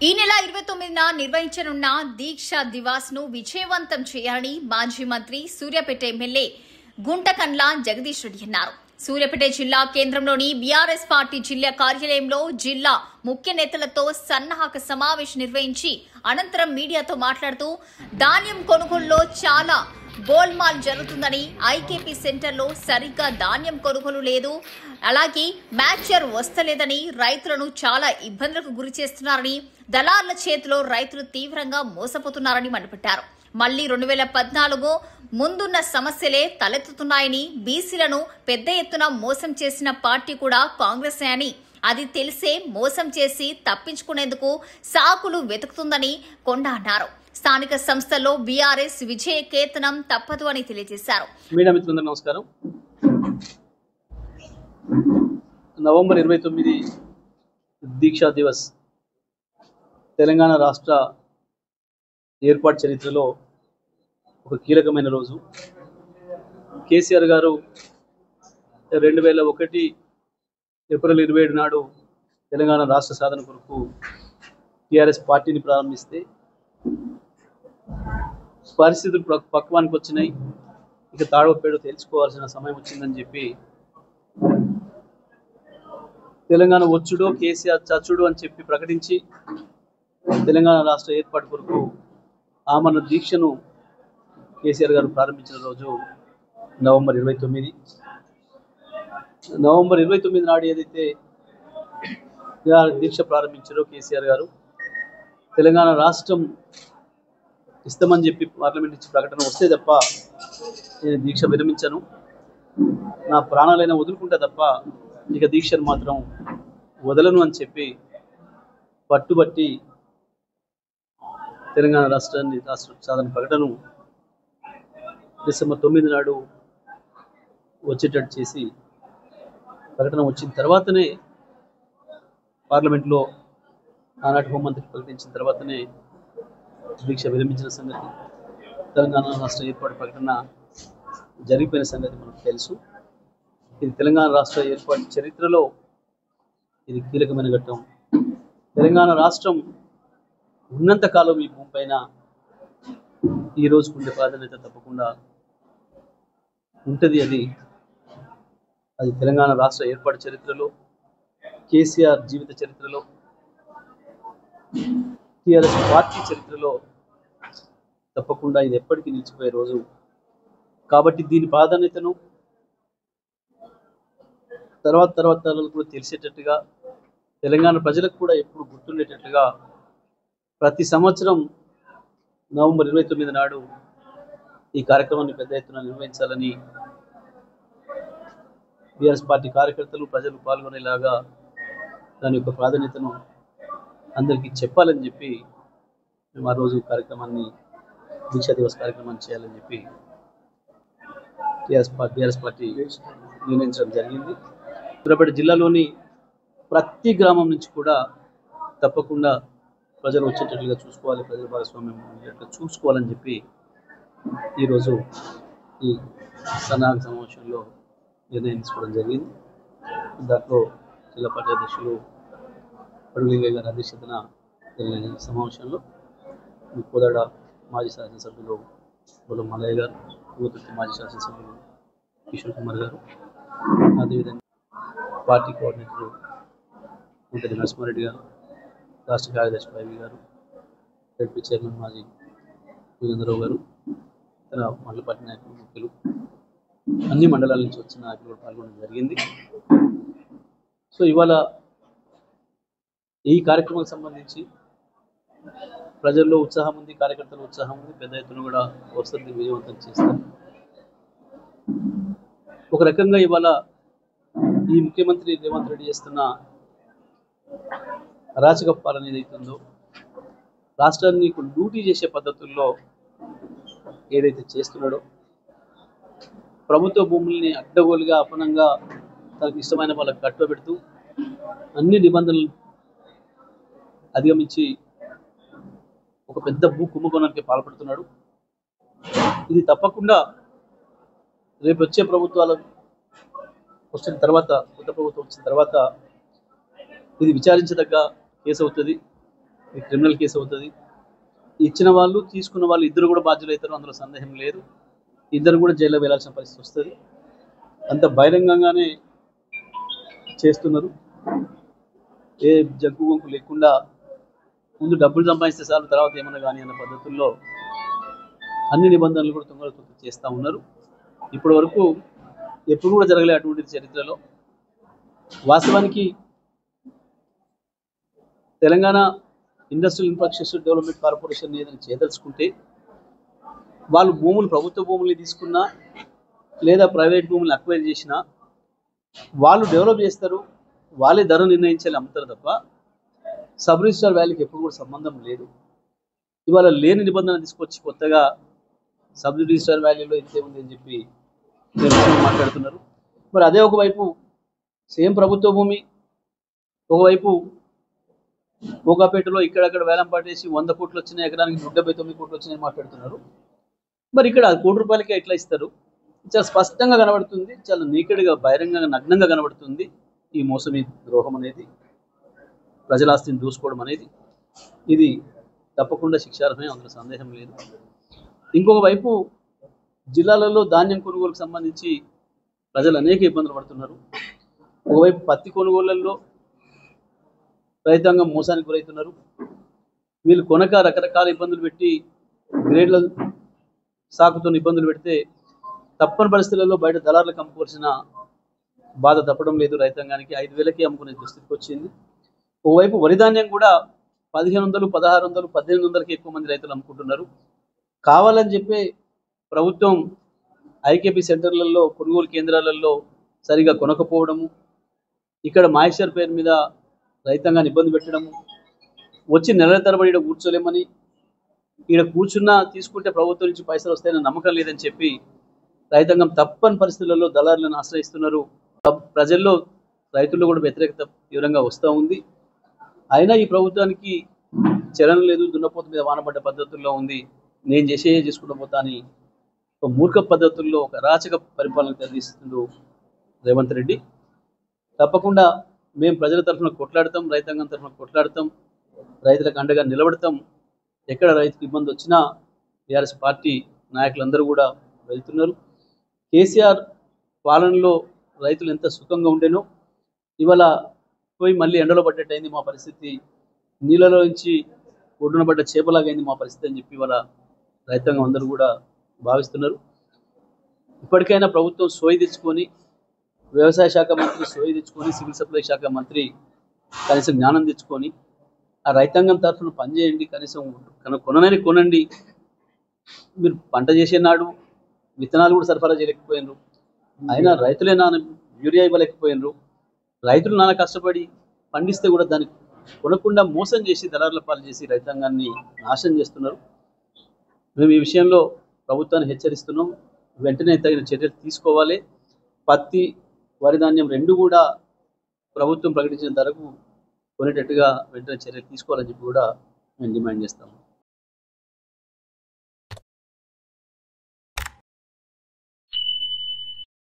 ఈ నెల 29న నిర్వహించనున్న దీక్ష దివాస్ ను విజయవంతం చేయాలని మాజీ మంత్రి సూర్యాపేట ఎమ్మెల్యే గుంటకండ్ల జగదీష్ రెడ్డి అన్నారు. సూర్యాపేట జిల్లా కేంద్రంలోని బీఆర్ఎస్ పార్టీ జిల్లా కార్యాలయంలో జిల్లా ముఖ్య నేతలతో సన్నాహక సమావేశం నిర్వహించి అనంతరం మీడియాతో మాట్లాడుతూ ధాన్యం కొనుగోలులో చాలా గోల్మాల్ జరుగుతుందని, ఐకేపీ సెంటర్లో సరిగ్గా ధాన్యం కొనుగోలు లేదు, అలాగే మ్యాచర్ వస్తలేదని, రైతులను చాలా ఇబ్బందులకు గురి చేస్తున్నారని, దళారుల చేతిలో రైతులు తీవ్రంగా మోసపోతున్నారని మండిపడ్డారు. మళ్లీ 2014 ముందున్న సమస్యలే తలెత్తుతున్నాయని, బీసీలను పెద్ద ఎత్తున మోసం చేసిన పార్టీ కూడా కాంగ్రెస్ అని, అది తెలిసే మోసం చేసి తప్పించుకునేందుకు సాకులు వెతుకుతుందని కొండ అన్నారు. స్థానిక సంస్థల్లో బీఆర్ఎస్ విజయ కేతనం తప్పదు అని తెలియజేశారు. మీడియా మిత్రులందరికీ నమస్కారం. నవంబర్ 29 దీక్షా దివస్ తెలంగాణ రాష్ట్ర ఏర్పాటు చరిత్రలో ఒక కీలకమైన రోజు. కేసీఆర్ గారు 2001 ఏప్రిల్ 27 నాడు తెలంగాణ రాష్ట్ర సాధన కొరకు టీఆర్ఎస్ పార్టీని ప్రారంభిస్తే పరిస్థితులు పక్వానికి వచ్చినాయి, ఇక తాడవపేడో తెలుసుకోవాల్సిన సమయం వచ్చిందని చెప్పి తెలంగాణ వచ్చుడో కేసీఆర్ చచ్చుడు అని చెప్పి ప్రకటించి తెలంగాణ రాష్ట్ర ఏర్పాటు కొరకు ఆమరణ దీక్షను కేసీఆర్ గారు ప్రారంభించిన రోజు నవంబర్ 29. నవంబర్ 29 నాడు ఏదైతే దీక్ష ప్రారంభించారో కేసీఆర్ గారు, తెలంగాణ రాష్ట్రం ఇస్తామని చెప్పి పార్లమెంట్ ఇచ్చి ప్రకటన వస్తే తప్ప నేను దీక్ష విరమించను, నా ప్రాణాలైనా వదులుకుంటా తప్ప ఇక దీక్షను మాత్రం వదలను అని చెప్పి పట్టుబట్టి తెలంగాణ రాష్ట్ర సాధన ప్రకటన డిసెంబర్ 9 నాడు వచ్చేటట్టు చేసి ప్రకటన వచ్చిన తర్వాతనే పార్లమెంట్లో ఆనాటి హోంమంత్రి ప్రకటించిన తర్వాతనే దీక్ష విరమించిన సంగతి, తెలంగాణ రాష్ట్ర ఏర్పాటు ప్రకటన జరిగిపోయిన సంగతి మనకు తెలుసు. ఇది తెలంగాణ రాష్ట్ర ఏర్పాటు చరిత్రలో ఇది కీలకమైన ఘట్టం. తెలంగాణ రాష్ట్రం ఉన్నంతకాలం ఈ భూమి పైన ఈ రోజుకు ఉండే ప్రాధాన్యత తప్పకుండా ఉంటుంది. అది తెలంగాణ రాష్ట్ర ఏర్పాటు చరిత్రలో, కేసీఆర్ జీవిత చరిత్రలో, టీఆర్ఎస్ పార్టీ చరిత్రలో తప్పకుండా ఇది ఎప్పటికీ నిలిచిపోయే రోజు. కాబట్టి దీని ప్రాధాన్యతను తర్వాత తరాలకు కూడా తెలిసేటట్టుగా, తెలంగాణ ప్రజలకు కూడా ఎప్పుడు గుర్తుండేటట్టుగా ప్రతి సంవత్సరం నవంబర్ 29 నాడు ఈ కార్యక్రమాన్ని పెద్ద ఎత్తున నిర్వహించాలని బీఆర్ఎస్ పార్టీ కార్యకర్తలు, ప్రజలు పాల్గొనేలాగా దాని యొక్క ప్రాధాన్యతను అందరికీ చెప్పాలని చెప్పి మేము ఆ రోజు కార్యక్రమాన్ని దీక్షా దివస్ కార్యక్రమాన్ని చేయాలని చెప్పి బీఆర్ఎస్ పార్టీ నిర్ణయించడం జరిగింది. సూర్యాపేట జిల్లాలోని ప్రతి గ్రామం నుంచి కూడా తప్పకుండా ప్రజలు వచ్చేటట్లుగా చూసుకోవాలి, ప్రజల భాగస్వామ్యం ఉండేటట్లుగా చూసుకోవాలని చెప్పి ఈరోజు ఈ సన్నాహక సమావేశంలో నిర్ణయం తీసుకోవడం జరిగింది. దాంట్లో జిల్లా పార్టీ అధ్యక్షులు పడుగులింగయ్య గారి అధ్యక్షతన జరిగిన సమావేశంలో కోదాడ మాజీ శాసనసభ్యులు బొల్లం మల్లయ్య గారు, యువతృప్తి మాజీ శాసనసభ్యులు కిషోర్ కుమార్ గారు, అదేవిధంగా పార్టీ కోఆర్డినేటర్ ఉంటది నరసింహారెడ్డి గారు, రాష్ట్ర కార్యదర్శి పైవి గారు, రెడ్పీ చైర్మన్ మాజీ విజేంద్రరావు గారు, ఇతర మండల పార్టీ నాయకులు, ముఖ్యులు, అన్ని మండలాల నుంచి వచ్చిన నాయకులు కూడా పాల్గొనడం జరిగింది. సో ఇవాళ ఈ కార్యక్రమానికి సంబంధించి ప్రజల్లో ఉత్సాహం ఉంది, కార్యకర్తల ఉత్సాహం ఉంది, పెద్ద ఎత్తున కూడా వసతి విజయవంతం చేస్తారు. ఒక రకంగా ఇవాళ ఈ ముఖ్యమంత్రి రేవంత్ రెడ్డి చేస్తున్న అరాచక పాలన ఏదైతుందో, రాష్ట్రాన్ని లూటీ చేసే పద్ధతుల్లో ఏదైతే చేస్తున్నాడో, ప్రభుత్వ భూముల్ని అడ్డగోలుగా అపనంగా తనకు ఇష్టమైన వాళ్ళకి కట్టబెడుతూ అన్ని నిబంధనలు అధిగమించి ఒక పెద్ద భూ కుంభకోణానికి పాల్పడుతున్నాడు. ఇది తప్పకుండా రేపు వచ్చే ప్రభుత్వాలు వచ్చిన తర్వాత, కొత్త ప్రభుత్వం వచ్చిన తర్వాత ఇది విచారించదగ్గ కేసు అవుతుంది. ఇది క్రిమినల్ కేసు అవుతుంది. ఇచ్చిన వాళ్ళు తీసుకున్న వాళ్ళు ఇద్దరు కూడా బాధ్యులు అవుతారు, అందులో సందేహం లేదు. ఇద్దరు కూడా జైల్లో వెళ్ళాల్సిన పరిస్థితి వస్తుంది. అంత బహిరంగంగానే చేస్తున్నారు. ఏ జగ్గు వంకు లేకుండా ముందు డబ్బులు సంపాదిస్తే చాలు, తర్వాత ఏమన్నా కానీ అన్న పద్ధతుల్లో అన్ని నిబంధనలు కూడా తొందరగా చేస్తూ ఉన్నారు. ఇప్పటి వరకు ఎప్పుడు కూడా జరగలే అటువంటి చరిత్రలో. వాస్తవానికి Telangana industrial infrastructure development corporation ఏదైనా చేయదలుచుకుంటే వాళ్ళు భూములు, ప్రభుత్వ భూముల్ని తీసుకున్నా లేదా ప్రైవేట్ భూములు అక్వైర్ చేసినా వాళ్ళు డెవలప్ చేస్తారు, వాళ్ళే ధర నిర్ణయించాలి, అమ్ముతారు తప్ప సబ్ రిజిస్ట్రార్ వాల్యూకి ఎప్పుడు కూడా సంబంధం లేదు. ఇవాళ లేని నిబంధన తీసుకొచ్చి కొత్తగా సబ్ రిజిస్ట్రార్ వాల్యూలో ఇంతే ఉంది అని చెప్పి మాట్లాడుతున్నారు. మరి అదే ఒకవైపు సేమ్ ప్రభుత్వ భూమి, ఒకవైపు భోగాపేటలో ఇక్కడక్కడ వేలం పాటేసి 100 కోట్లు వచ్చిన ఎకరానికి 179 కోట్లు వచ్చినాయని మాట్లాడుతున్నారు. మరి ఇక్కడ ₹1 కోట్లకే ఎట్లా ఇస్తారు? చాలా స్పష్టంగా కనబడుతుంది, చాలా నీకడిగా బహిరంగంగా నగ్నంగా కనబడుతుంది ఈ మోసం, ఈ ద్రోహం అనేది, ప్రజల ఆస్తిని దూసుకోవడం అనేది. ఇది తప్పకుండా శిక్షార్హమే, అందులో సందేహం లేదు. ఇంకొక వైపు జిల్లాలలో ధాన్యం కొనుగోలుకు సంబంధించి ప్రజలు అనేక ఇబ్బందులు పడుతున్నారు. ఒకవైపు పత్తి కొనుగోళ్లలో రైతాంగం మోసానికి గురవుతున్నారు. వీళ్ళు కొనక రకరకాల ఇబ్బందులు పెట్టి గ్రేడ్ల సాకుతో ఇబ్బందులు పెడితే తప్పని పరిస్థితులలో బయట దళారులకు అమ్ముకోవాల్సిన బాధ తప్పడం లేదు. రైతాంగానికి 5,000కి అమ్ముకునే దుస్థితికి వచ్చింది. ఓవైపు వరిధాన్యం కూడా 1,500, 1,600, 1,800కి ఎక్కువ మంది రైతులు అమ్ముకుంటున్నారు. కావాలని చెప్పి ప్రభుత్వం ఐకేపీ సెంటర్లలో, కొనుగోలు కేంద్రాలలో సరిగా కొనకపోవడము, ఇక్కడ మాయిశ్చర్ పేరు మీద రైతాంగాన్ని ఇబ్బంది పెట్టడము, వచ్చి నెలల తరబడి ఇక్కడ కూర్చోలేమని, ఇక్కడ కూర్చున్నా తీసుకుంటే ప్రభుత్వం నుంచి పైసలు వస్తాయని నమ్మకం లేదని చెప్పి రైతాంగం తప్పని పరిస్థితులలో దళారులను ఆశ్రయిస్తున్నారు. ప్రజల్లో, రైతుల్లో కూడా వ్యతిరేకత తీవ్రంగా వస్తూ ఉంది. అయినా ఈ ప్రభుత్వానికి చలనం లేదు, దున్నపోతు మీద వానబడ్డ పద్ధతుల్లో ఉంది, నేను చేసుకుంటూ పోతా అని ఒక మూర్ఖ పద్ధతుల్లో ఒక అరాచక పరిపాలన తెలియజేస్తుండు రేవంత్ రెడ్డి. తప్పకుండా మేము ప్రజల తరఫున కొట్లాడతాం, రైతాంగం తరఫున కొట్లాడతాం, రైతులకు అండగా నిలబడతాం. ఎక్కడ రైతుకు ఇబ్బంది వచ్చినా టీఆర్ఎస్ పార్టీ నాయకులందరూ కూడా వెళ్తున్నారు. కేసీఆర్ పాలనలో రైతులు ఎంత సుఖంగా ఉండేనో ఇవాళ పోయి మళ్ళీ ఎండలో పడ్డట్టయింది మా పరిస్థితి, నీళ్ళలో నుంచి ఒడ్డున పడ్డ చేపలాగైంది మా పరిస్థితి అని చెప్పి ఇవాళ రైతాంగం అందరూ కూడా భావిస్తున్నారు. ఇప్పటికైనా ప్రభుత్వం సోయి తెచ్చుకొని, వ్యవసాయ శాఖ మంత్రి సోయి తెచ్చుకొని, సివిల్ సప్లై శాఖ మంత్రి కనీసం జ్ఞానం తెచ్చుకొని ఆ రైతాంగం తరఫున పనిచేయండి, కనీసం కొననని కొనండి. మీరు పంట చేసే నాడు విత్తనాలు కూడా సరఫరా చేయలేకపోయినరు, అయినా రైతులే యూరియా ఇవ్వలేకపోయినరు. రైతులు నాన్న కష్టపడి పండిస్తే కూడా దాన్ని కొనకుండా మోసం చేసి దళారుల పాలు చేసి రైతాంగాన్ని నాశనం చేస్తున్నారు. మేము ఈ విషయంలో ప్రభుత్వాన్ని హెచ్చరిస్తున్నాం, వెంటనే తగిన చర్యలు తీసుకోవాలి. పత్తి, వరి ధాన్యం రెండు కూడా ప్రభుత్వం ప్రకటించిన ధరకు కొనేటట్టుగా వెంటనే చర్యలు తీసుకోవాలని చెప్పి కూడా మేము డిమాండ్ చేస్తాము.